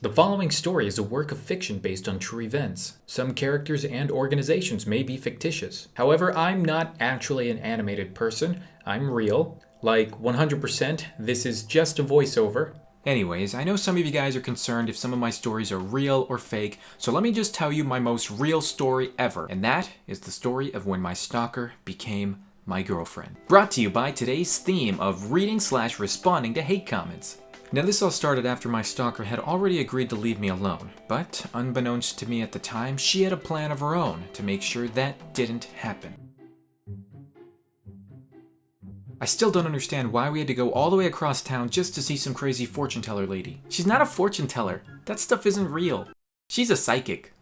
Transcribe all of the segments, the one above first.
The following story is a work of fiction based on true events. Some characters and organizations may be fictitious. However, I'm not actually an animated person. I'm real. Like 100%, this is just a voiceover. Anyways, I know some of you guys are concerned if some of my stories are real or fake, so let me just tell you my most real story ever. And that is the story of when my stalker became my girlfriend. Brought to you by today's theme of reading/responding to hate comments. Now this all started after my stalker had already agreed to leave me alone, but unbeknownst to me at the time, she had a plan of her own to make sure that didn't happen. I still don't understand why we had to go all the way across town just to see some crazy fortune teller lady. She's not a fortune teller. That stuff isn't real. She's a psychic.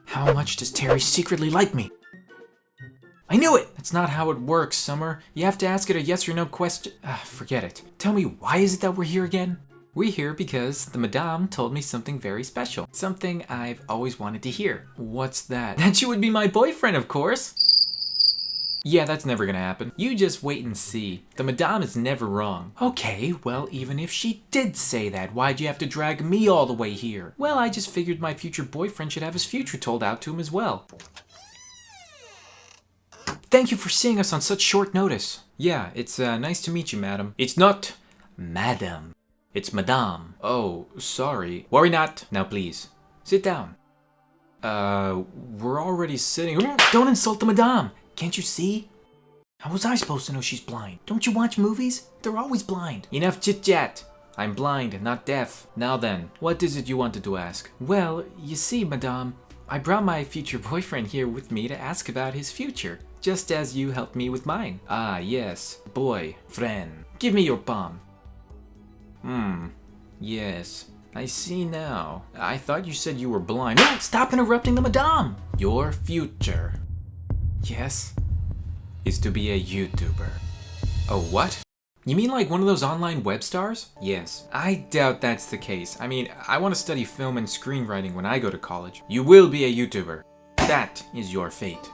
How much does Terry secretly like me? I knew it! That's not how it works, Summer. You have to ask it a yes or no question. Forget it. Tell me, why is it that we're here again? We're here because the madame told me something very special. Something I've always wanted to hear. What's that? That you would be my boyfriend, of course! Yeah, that's never gonna happen. You just wait and see. The madame is never wrong. Okay, well, even if she did say that, why'd you have to drag me all the way here? Well, I just figured my future boyfriend should have his future told out to him as well. Thank you for seeing us on such short notice. Yeah, it's nice to meet you, madam. It's not madam. It's madame. Oh, sorry. Worry not. Now please, sit down. We're already sitting. Don't insult the madame. Can't you see? How was I supposed to know she's blind? Don't you watch movies? They're always blind. Enough chit-chat. I'm blind, not deaf. Now then, what is it you wanted to ask? Well, you see, madame, I brought my future boyfriend here with me to ask about his future, just as you helped me with mine. Ah, yes. Boy, friend. Give me your palm. Yes. I see now. I thought you said you were blind. Stop interrupting the madame! Your future. Yes? Is to be a YouTuber. Oh, what? You mean like one of those online web stars? Yes. I doubt that's the case. I mean, I want to study film and screenwriting when I go to college. You will be a YouTuber. That is your fate.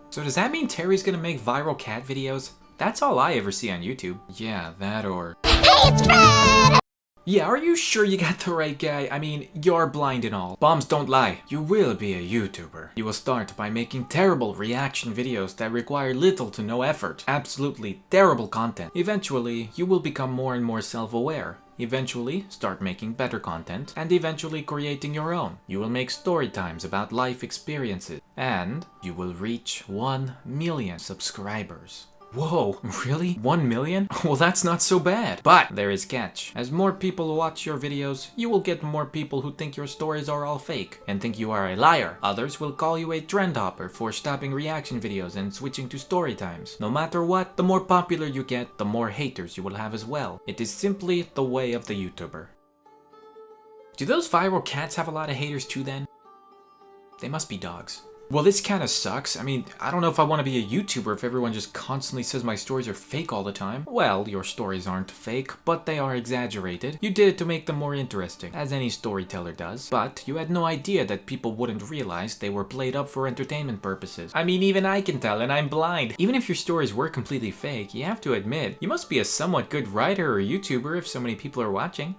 So does that mean Terry's gonna make viral cat videos? That's all I ever see on YouTube. Yeah, that or... Hey, it's Fred! Yeah, are you sure you got the right guy? I mean, you're blind and all. Bombs don't lie. You will be a YouTuber. You will start by making terrible reaction videos that require little to no effort. Absolutely terrible content. Eventually, you will become more and more self-aware. Eventually, start making better content, and eventually creating your own. You will make story times about life experiences, and you will reach 1 million subscribers. Whoa, really? 1 million? Well, that's not so bad. But there is catch. As more people watch your videos, you will get more people who think your stories are all fake and think you are a liar. Others will call you a trend hopper for stopping reaction videos and switching to story times. No matter what, the more popular you get, the more haters you will have as well. It is simply the way of the YouTuber. Do those viral cats have a lot of haters too then? They must be dogs. Well, this kind of sucks. I mean, I don't know if I want to be a YouTuber if everyone just constantly says my stories are fake all the time. Well, your stories aren't fake, but they are exaggerated. You did it to make them more interesting, as any storyteller does. But you had no idea that people wouldn't realize they were played up for entertainment purposes. I mean, even I can tell, and I'm blind. Even if your stories were completely fake, you have to admit, you must be a somewhat good writer or YouTuber if so many people are watching.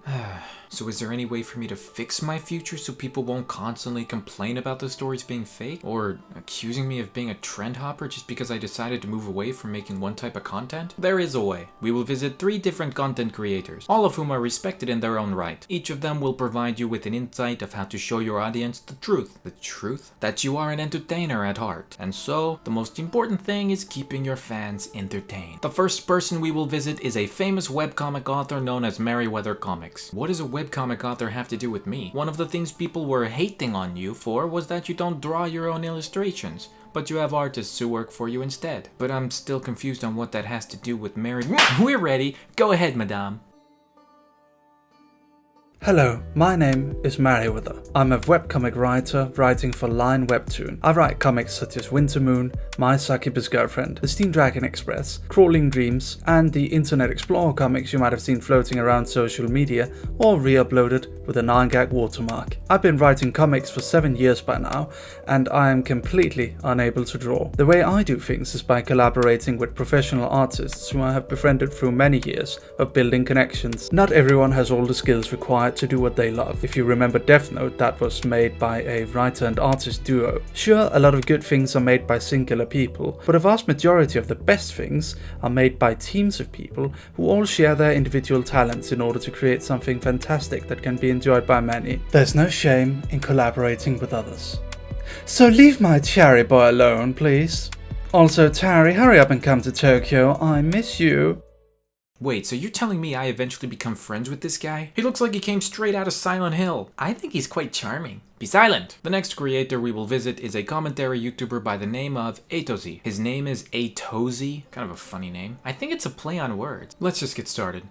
So is there any way for me to fix my future so people won't constantly complain about the stories being fake? Or accusing me of being a trend hopper just because I decided to move away from making one type of content? There is a way. We will visit 3 different content creators, all of whom are respected in their own right. Each of them will provide you with an insight of how to show your audience the truth. The truth? That you are an entertainer at heart. And so, the most important thing is keeping your fans entertained. The first person we will visit is a famous webcomic author known as Merryweather Comics. What does a webcomic author have to do with me? One of the things people were hating on you for was that you don't draw your own illustrations, but you have artists who work for you instead. But I'm still confused on what that has to do with Mary. We're ready. Go ahead, madame. Hello, my name is Merryweather. I'm a webcomic writer writing for Line Webtoon. I write comics such as Winter Moon, My Succubus Girlfriend, The Steam Dragon Express, Crawling Dreams, and the Internet Explorer comics you might have seen floating around social media or re-uploaded with a 9-gag watermark. I've been writing comics for 7 years by now, and I am completely unable to draw. The way I do things is by collaborating with professional artists whom I have befriended through many years of building connections. Not everyone has all the skills required to do what they love. If you remember Death Note, that was made by a writer and artist duo. Sure, a lot of good things are made by singular people, but a vast majority of the best things are made by teams of people who all share their individual talents in order to create something fantastic that can be enjoyed by many. There's no shame in collaborating with others. So leave my cherry boy alone, please. Also, Terry, hurry up and come to Tokyo. I miss you. Wait, so you're telling me I eventually become friends with this guy? He looks like he came straight out of Silent Hill. I think he's quite charming. Be silent! The next creator we will visit is a commentary YouTuber by the name of Atozy. His name is Atozy. Kind of a funny name. I think it's a play on words. Let's just get started.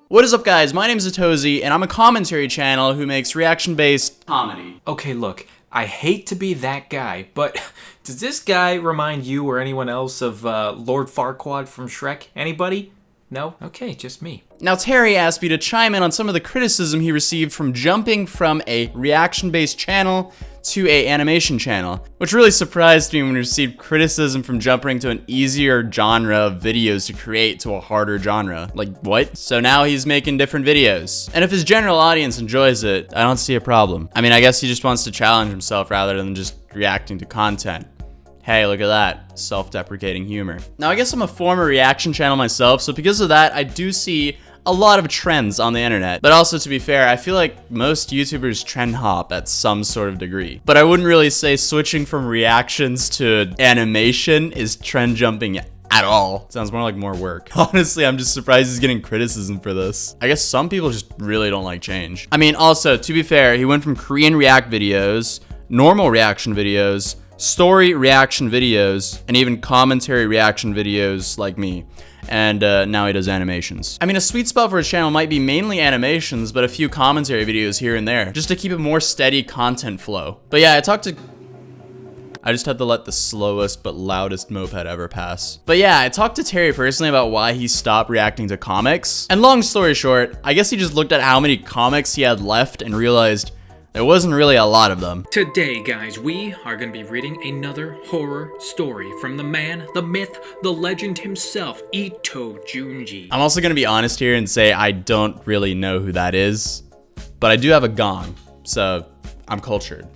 What is up, guys? My name is Atozy, and I'm a commentary channel who makes reaction-based comedy. Okay, look. I hate to be that guy, but does this guy remind you or anyone else of Lord Farquaad from Shrek? Anybody? No? Okay, just me. Now, Terry asked me to chime in on some of the criticism he received from jumping from a reaction-based channel to a animation channel, which really surprised me when we received criticism from jumping to an easier genre of videos to create to a harder genre. Like, what? So now he's making different videos. And if his general audience enjoys it, I don't see a problem. I mean, I guess he just wants to challenge himself rather than just reacting to content. Hey, look at that, self-deprecating humor. Now, I guess I'm a former reaction channel myself, so because of that, I do see a lot of trends on the internet. But also, to be fair, I feel like most YouTubers trend hop at some sort of degree. But I wouldn't really say switching from reactions to animation is trend jumping at all. Sounds more like more work. Honestly, I'm just surprised he's getting criticism for this. I guess some people just really don't like change. I mean, also, to be fair, he went from Korean react videos, normal reaction videos, story reaction videos, and even commentary reaction videos like me. And now he does animations. I mean, a sweet spot for his channel might be mainly animations, but a few commentary videos here and there, just to keep a more steady content flow. But yeah, I just had to let the slowest but loudest moped ever pass. But yeah, I talked to Terry personally about why he stopped reacting to comics. And long story short, I guess he just looked at how many comics he had left and realized there wasn't really a lot of them. Today, guys, we are going to be reading another horror story from the man, the myth, the legend himself, Atozy. I'm also going to be honest here and say I don't really know who that is, but I do have a gong, so I'm cultured.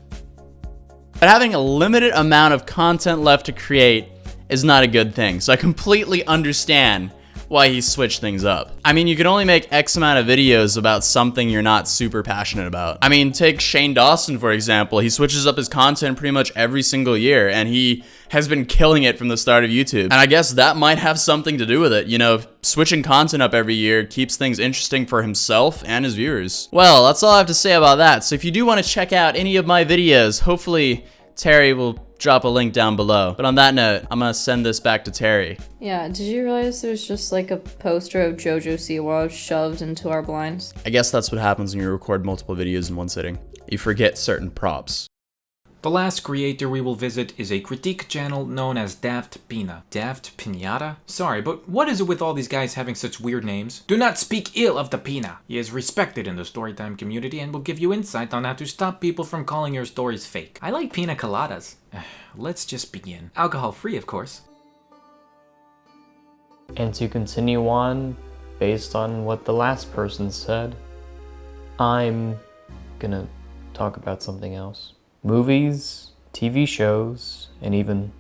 But having a limited amount of content left to create is not a good thing, so I completely understand why he switched things up. I mean, you can only make X amount of videos about something you're not super passionate about. I mean, take Shane Dawson, for example. He switches up his content pretty much every single year, and he has been killing it from the start of YouTube. And I guess that might have something to do with it. You know, switching content up every year keeps things interesting for himself and his viewers. Well, that's all I have to say about that. So if you do want to check out any of my videos, hopefully Terry will drop a link down below. But on that note, I'm gonna send this back to Terry. Yeah, did you realize there's just like a poster of JoJo Siwa shoved into our blinds? I guess that's what happens when you record multiple videos in one sitting. You forget certain props. The last creator we will visit is a critique channel known as DaftPina. DaftPinata? Sorry, but what is it with all these guys having such weird names? Do not speak ill of the Pina. He is respected in the storytime community and will give you insight on how to stop people from calling your stories fake. I like pina coladas. Let's just begin. Alcohol-free, of course. And to continue on, based on what the last person said, I'm gonna talk about something else. Movies, TV shows, and even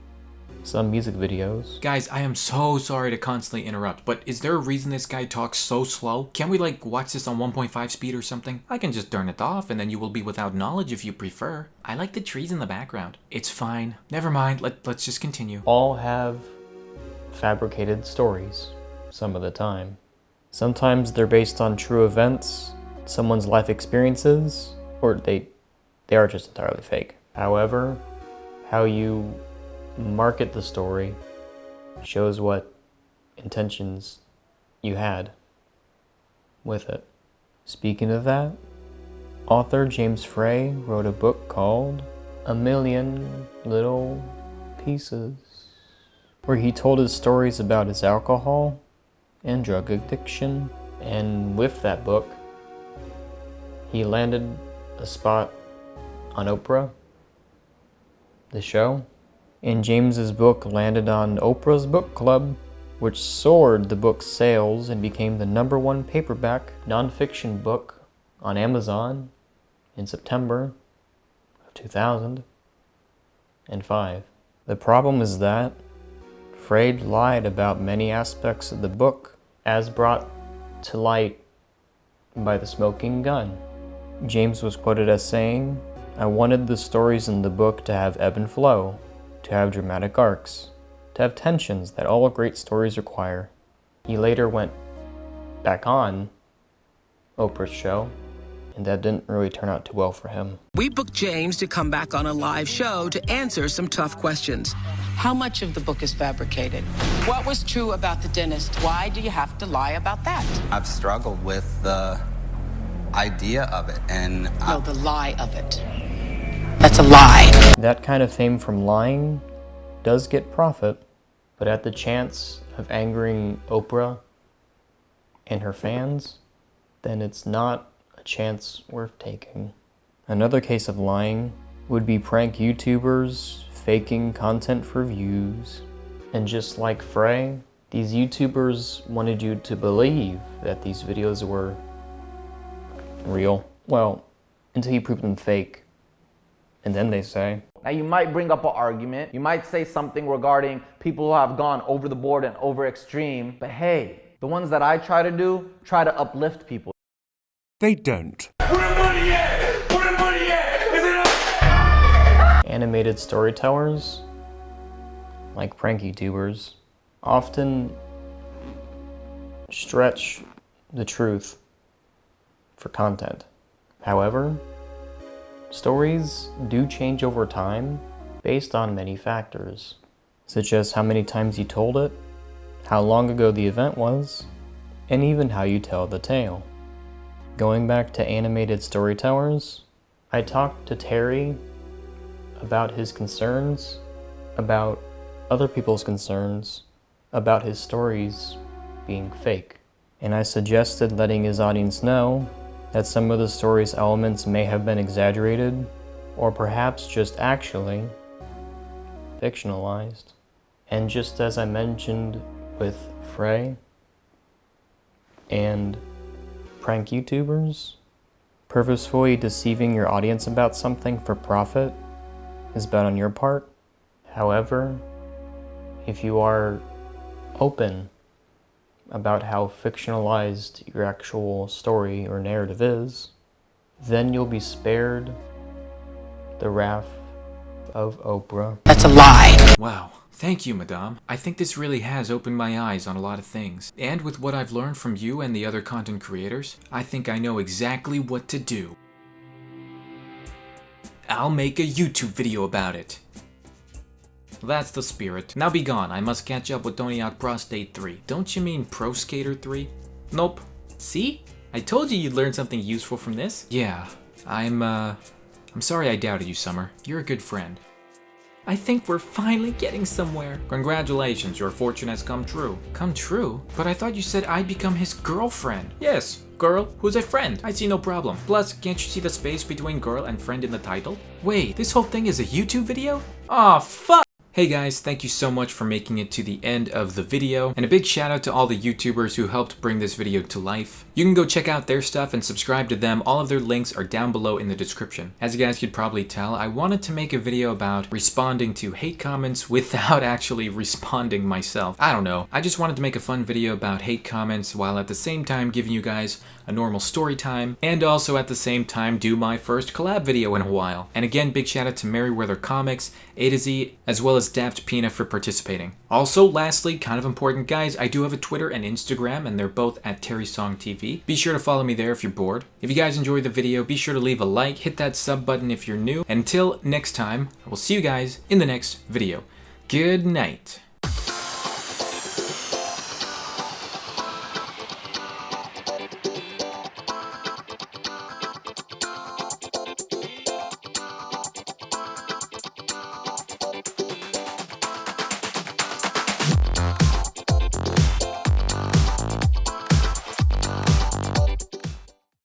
some music videos. Guys, I am so sorry to constantly interrupt, but is there a reason this guy talks so slow? Can we like watch this on 1.5 speed or something? I can just turn it off and then you will be without knowledge if you prefer. I like the trees in the background. It's fine. Never mind. Let's just continue. All have fabricated stories, some of the time. Sometimes they're based on true events, someone's life experiences, or they are just entirely fake. However, how you market the story shows what intentions you had. with it. Speaking of that, author James Frey wrote a book called A Million Little Pieces, where he told his stories about his alcohol and drug addiction. And with that book, he landed a spot on Oprah, the show. And James's book landed on Oprah's book club, which soared the book's sales and became the #1 paperback nonfiction book on Amazon in September of 2005. The problem is that Frey lied about many aspects of the book as brought to light by the smoking gun. James was quoted as saying, "I wanted the stories in the book to have ebb and flow, to have dramatic arcs, to have tensions that all great stories require." He later went back on Oprah's show, and that didn't really turn out too well for him. We booked James to come back on a live show to answer some tough questions. How much of the book is fabricated? What was true about the dentist? Why do you have to lie about that? I've struggled with the idea of it, and No, the lie of it. That's a lie. That kind of fame from lying does get profit, but at the chance of angering Oprah and her fans, then it's not a chance worth taking. Another case of lying would be prank YouTubers faking content for views. And just like Frey, these YouTubers wanted you to believe that these videos were real. Well, until you prove them fake. And then they say, now you might bring up an argument, you might say something regarding people who have gone over the board and over extreme, but hey, the ones that I try to do, try to uplift people. They don't. Where the money at? Where the money at? Is it up? Animated storytellers, like prank YouTubers, often stretch the truth for content. However, stories do change over time based on many factors, such as how many times you told it, how long ago the event was, and even how you tell the tale. Going back to animated storytellers, I talked to Terry about his concerns, about other people's concerns, about his stories being fake. And I suggested letting his audience know that some of the story's elements may have been exaggerated, or perhaps just actually fictionalized. And just as I mentioned with Frey and prank YouTubers, purposefully deceiving your audience about something for profit is bad on your part. However, if you are open about how fictionalized your actual story or narrative is, then you'll be spared the wrath of Oprah. That's a lie. Wow. Thank you, Madame. I think this really has opened my eyes on a lot of things. And with what I've learned from you and the other content creators, I think I know exactly what to do. I'll make a YouTube video about it. That's the spirit. Now be gone. I must catch up with Toniak Pro State 3. Don't you mean Pro Skater 3? Nope. See? I told you you'd learn something useful from this. Yeah, I'm sorry I doubted you, Summer. You're a good friend. I think we're finally getting somewhere. Congratulations, your fortune has come true. Come true? But I thought you said I'd become his girlfriend. Yes, girl who's a friend. I see no problem. Plus, can't you see the space between girl and friend in the title? Wait, this whole thing is a YouTube video? Aw, fuck! Hey guys, thank you so much for making it to the end of the video, and a big shout out to all the YouTubers who helped bring this video to life. You can go check out their stuff and subscribe to them. All of their links are down below in the description. As you guys could probably tell, I wanted to make a video about responding to hate comments without actually responding myself. I don't know. I just wanted to make a fun video about hate comments while at the same time giving you guys a normal story time, and also at the same time do my first collab video in a while. And again, big shout out to Merryweather Comics, Atozy, as well as DaftPina for participating. Also, lastly, kind of important guys, I do have a Twitter and Instagram, and they're both at TerryTV. Be sure to follow me there if you're bored. If you guys enjoyed the video, be sure to leave a like, hit that sub button if you're new, and until next time, I will see you guys in the next video. Good night.